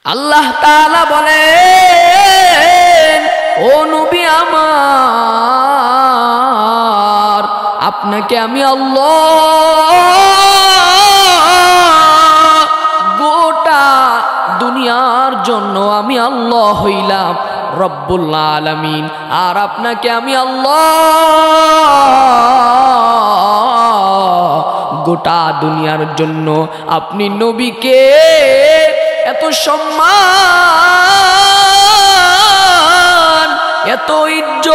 আল্লাহ তাআলা বলেন, ও নবী আমার, আপনাকে আমি আল্লাহ, গোটা দুনিয়ার জন্য আমি আল্লাহ হইলাম রব্বুল আলামিন, আর আপনাকে আমি আল্লাহ, গোটা দুনিয়ার জন্য। আপনি নবীকে এত সম্মান, এত ইজ্জত,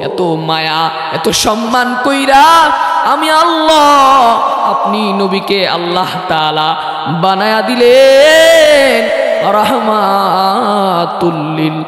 এত মায়া, এত সম্মান কইরা আমি আল্লাহ, আপনি নবীকে আল্লাহ তাআলা বানায়া দিলেন রাহমাতুল লিল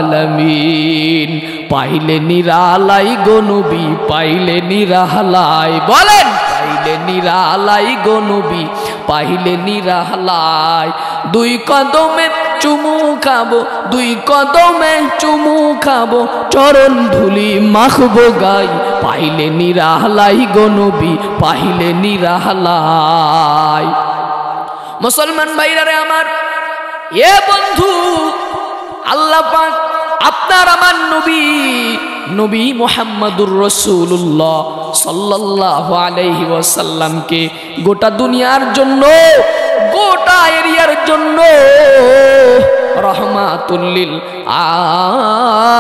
আলামিন। পাইলে নিরালাই গো নবী, পাইলে নিরালাই, বলেন পাইলে নিরালাই গো নবী, পাইলে নিরালাই। দুই কদমে চুমু খাবো, দুই কদমে চুমু খাবো, চরণ ধুলি মাখবো গাই, পাইলে নিরালাই গো নবী, পাইলে নিরালাই। মুসলমান ভাইরা রে আমার, এ বন্ধু, আল্লাহ পাক আপনার আমার নবী, নবী মুহাম্মদুর রাসূলুল্লাহ সাল্লাল্লাহু আলাইহি ওয়াসাল্লামকে গোটা দুনিয়ার জন্য, গোটা এরিয়ার জন্য রাহমাতুল লিল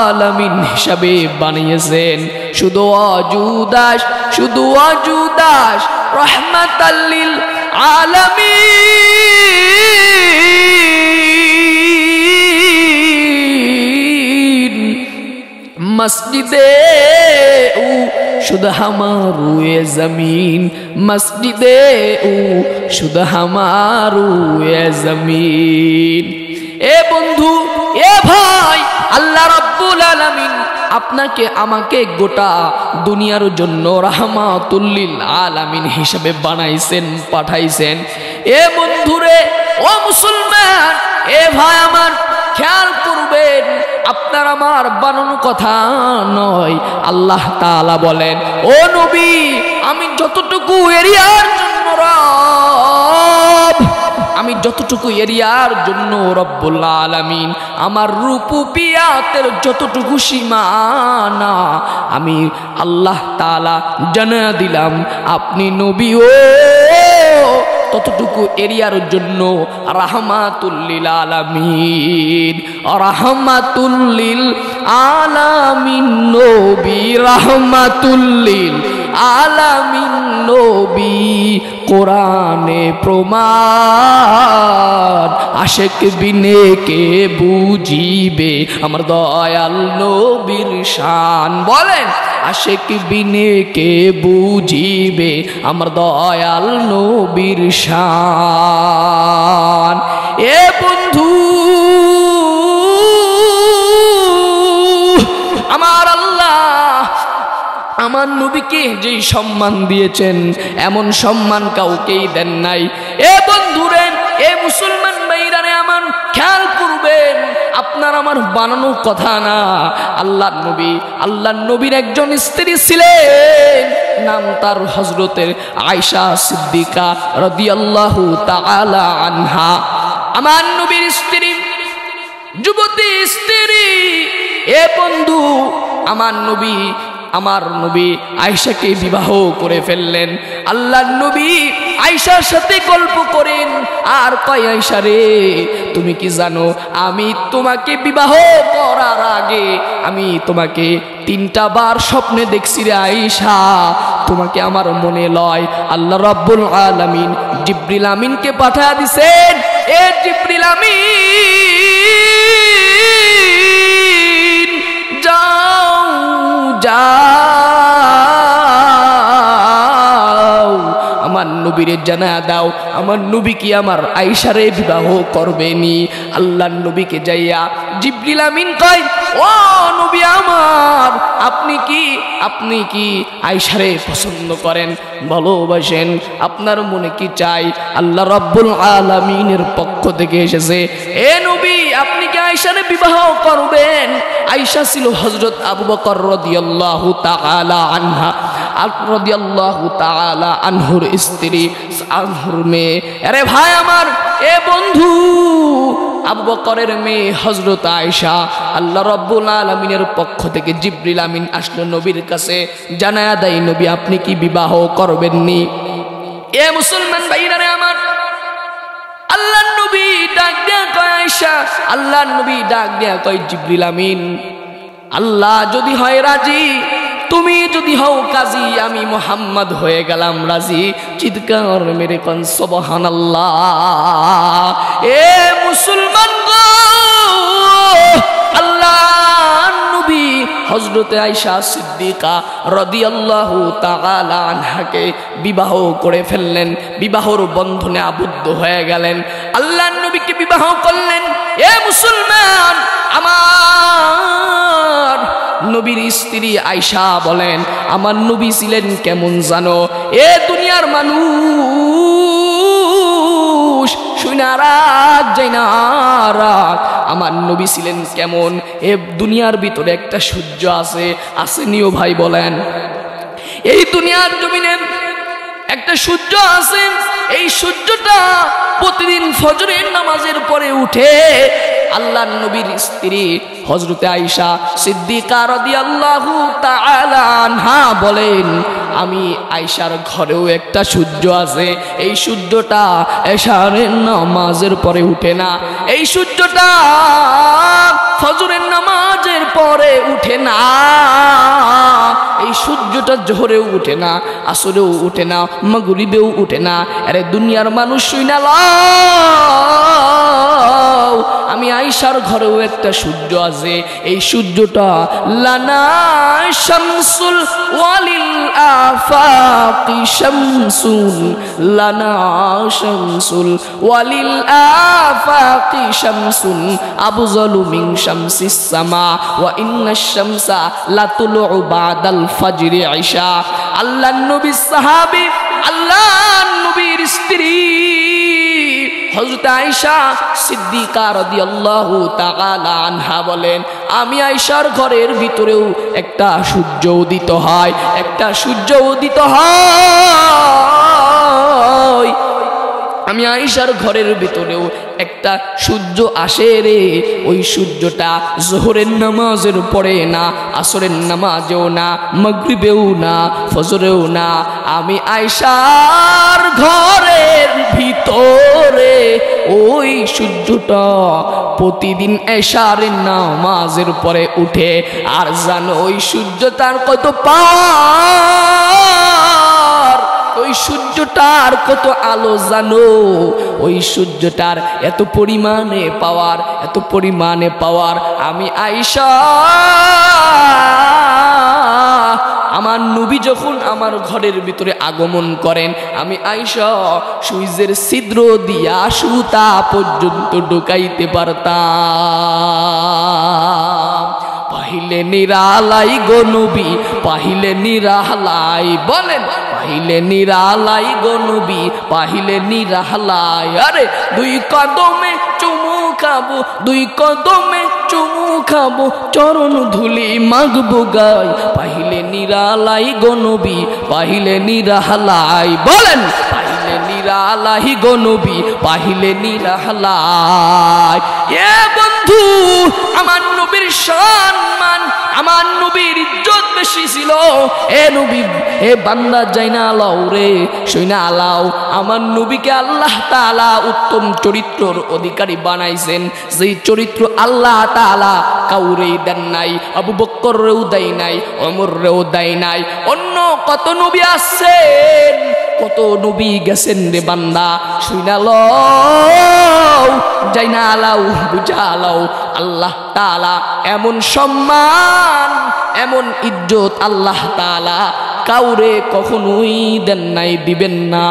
আলামিন হিসাবে বানিয়েছেন। শুধু অজুদাস, শুধু অজুদাস রাহমাতাল লিল আলামিন। মসজিদে ও শুধু হামারু এ জমিন, মসজিদে ও শুধু হামারু এ জমিন। এ বন্ধু, এ ভাই, আল্লাহ রাব্বুল আলামিন আপনাকে আমাকে গোটা দুনিয়ার জন্য রাহমাতুল লিল আলামিন হিসেবে বানাইছেন, পাঠাইছেন। এ বন্ধুরে, ও মুসলমান, এ ভাই আমার, খেয়াল করবেন, আপনার আমার বানানো কথা নয়। আল্লাহ তাআলা বলেন, ও নবী, আমি যতটুকু এরিয়ার জন্য রব, আমি যতটুকু এরিয়ার জন্য রব্বুল আলামিন, আমার রূপুপিয়াতের যতটুকু সীমানা আমি আল্লাহ তাআলা জানা দিলাম, আপনি নবী ও ততটুকু এরিয়ার জন্য রাহমাতুল লিল আলামিন, রাহমাতুল লিল আলামিন নবী, রাহমাতুল লিল আলামিন নবী। কোরআনে প্রমাণ, আশিক বিনে কে বুঝিবে আমার দয়াল নবীর শান, বলেন আশিক বিনে কে বুঝিবে আমার দয়াল নবীর শান। এ বন্ধু, আমার আল্লাহ আমার নবীকে যেই সম্মান দিয়েছেন, এমন সম্মান কাউকেই দেন নাই। এ বন্ধুরে, এ মুসলমান ভাইরা রে আমার, খেয়াল করবেন, আপনার আমার বানানো কথা না। আল্লাহর নবী, আল্লাহর নবীর একজন স্ত্রী ছিলেন, নাম তার হযরতের আয়েশা সিদ্দিকা রাদিয়াল্লাহু তাআলা আনহা। আমার নবীর স্ত্রী, যুবতী স্ত্রী। এ বন্ধু, আমার নবী আয়েশাকে বিবাহ করে ফেললেন। আল্লাহর নবী আয়েশার সাথে গল্প করেন আর কয়, আয়েশা রে, তুমি কি জানো, আমি তোমাকে বিবাহ করার আগে আমি তোমাকে 3টা বার স্বপ্নে দেখছি রে আয়েশা, তোমাকে আমার মনে লয়। আল্লাহ রাব্বুল আলামিন জিবরিল আমিনকে পাঠিয়ে দিয়েছেন, এ জিবরিল আমিন, যাও যাও, আমার নবীরে জানা দাও, আমার নবী কি আমার আয়েশারে বিবাহ করবেনি। আল্লাহর নবীকে যাইয়া জিবরিল আমিন কয়, ও নবী আমার, আপনি কি আয়েশারে পছন্দ করেন, ভালোবাসেন, আপনার মনে কি চাই? আল্লাহ রাব্বুল আলামিনের পক্ষ থেকে এসেছে, এ নবী, আপনি কি আয়েশারে বিবাহ করবেন? আয়েশা ছিল হযরত আবু বকর রাদিয়াল্লাহু তাআলা আনহা। রাদিয়াল্লাহু তাআলা আনহুর স্ত্রী, আনহুর মেয়ে। আরে ভাই আমার, এ বন্ধু, আবু বকরের মেয়ে হযরত আয়েশা, আল্লাহ রাব্বুল আলামিনের পক্ষ থেকে জিবরিল আমিন আসলো নবীর কাছে, জানায়া দেয় নবী আপনি কি বিবাহ করবেননি? এ মুসলমান ভাইরা আমার, আল্লাহর নবী ডাক দেয়া কয় আয়েশা, আল্লাহর নবী ডাক দেয়া কয় জিবরিল আমিন, আল্লাহ যদি হয় রাজি, তুমি যদি হও কাজী, আমি মুহাম্মদ হয়ে গেলাম রাজি। চিৎকার মেরে কোন সুবহানাল্লাহ। এ মুসলমান গো, আল্লাহর নবী হযরতে আয়েশা সিদ্দিকা রাদিয়াল্লাহু তাআলা আনহাকে বিবাহ করে ফেললেন, বিবাহর বন্ধনে আবদ্ধ হয়ে গেলেন, আল্লাহর নবীকে বিবাহ করলেন। এ মুসলমান, আমার নবীর স্ত্রী আয়েশা বলেন, আমার নবী ছিলেন কেমন জানো? এ দুনিয়ার মানুষ শুনে রাখ, যাই না রাখ, আমার নবী ছিলেন কেমন? এ দুনিয়ার ভিতরে একটা সূর্য আছে, আসেনিও ভাই বলেন? এই দুনিয়ার জমিনে একটা সূর্য আছে, এই সূর্যটা প্রতিদিন ফজরের নামাজের পরে উঠে। আল্লাহর নবীর স্ত্রী হযরতে আয়েশা সিদ্দিকা রাদিয়াল্লাহু তাআলা আনহা বলেন, আমি আয়েশার ঘরেও একটা সূর্য আছে, এই সূর্যটা এশারের নামাজের পরে উঠে না, এই সূর্যটা ফজরের নামাজের পরে উঠে না, এই সূর্যটা জোহরেও উঠে না, আসরেও উঠে না, মাগরিবেও উঠে না। আরে দুনিয়ার মানুষ শুইনা লও, আমি আয়েশার ঘরেও একটা সূর্য আছে, এই সূর্যটা লানা শামসুল ওয়ালিল আফাকি শামসুল, লানা শামসুল ওয়ালিল আফাকি শামসুল আবযালু মিন শামসিস সামা ওয়া ইন্নাশ শামসা লাতুলু বাদাল ফাজরি আয়েশা। আল্লাহর নবীর সাহাবী, আল্লাহর নবীর স্ত্রী হযরত আয়েশা সিদ্দিকা রাদিয়াল্লাহু তাআলা আনহা বলেন, আমি আয়েশার ঘরের ভিতরেও একটা সূর্য উদিত হয়, একটা সূর্য উদিত হয়, আমি আয়েশার ঘরের ভিতরেও একটা সূর্য আসে রে। ওই সূর্যটা জোহরের নামাজের পরে না, আসরের নামাজেও না, মাগরিবেও না, ফজরেও না, আমি আয়েশার ঘরের ভিতরে ওই সূর্যটা প্রতিদিন এশারের নামাজের পরে উঠে। আর জানো ওই সূর্যটার কত পাওয়ার, ওই সূর্যটার কত আলো জানো? ওই সূর্যটার এত পরিমাণে পাওয়ার, এত পরিমাণে পাওয়ার, আমি আয়েশা, আমার নবী যখন আমার ঘরের ভিতরে আগমন করেন, আমি আয়েশা সুইজের ছিদ্র দিয়া সুতা পর্যন্ত ঢুকাইতে পারতাম। পাহিলে নিরালাই গো নবী, পাহিলে নিরালাই, বলেন পাহিলে নিরালাই গো নবী, পাহিলে নিরালাই। আরে দুই কদমে চুমু খাবো, দুই কদমে চুমু খাবো, চরণ ধুলি মাগবো গাই, পাহিলে নিরালাই গো নবী, পাহিলে নিরালাই, বলেন পাহিলে নিরালাই গো নবী, পাহিলে নিরালাই। এ বন্ধু, আমার নবীর সম্মান, আমার নবীর ইজ্জত বেশি ছিল। এ নবী, এ বান্দা যাইনা আলাও রে, শুইনা আলাও, আমার নবীকে আল্লাহ তাআলা উত্তম চরিত্রর অধিকারী বানাইছেন, যেই চরিত্র আল্লাহ তাআলা কাউরেই দেন নাই, আবু বকরেও দেয় নাই, ওমরেও দেয় নাই। অন্য কত নবী আছেন, কত নবী গেছেন রে বান্দা, শুইনা লও, যাইনা আলাও, বুঝা আলাও। আল্লাহ তাআলা এমন সম্মান, এমন ইজ্জত আল্লাহ তাআলা কাউরে কখনোই দেন নাই, দিবেন না।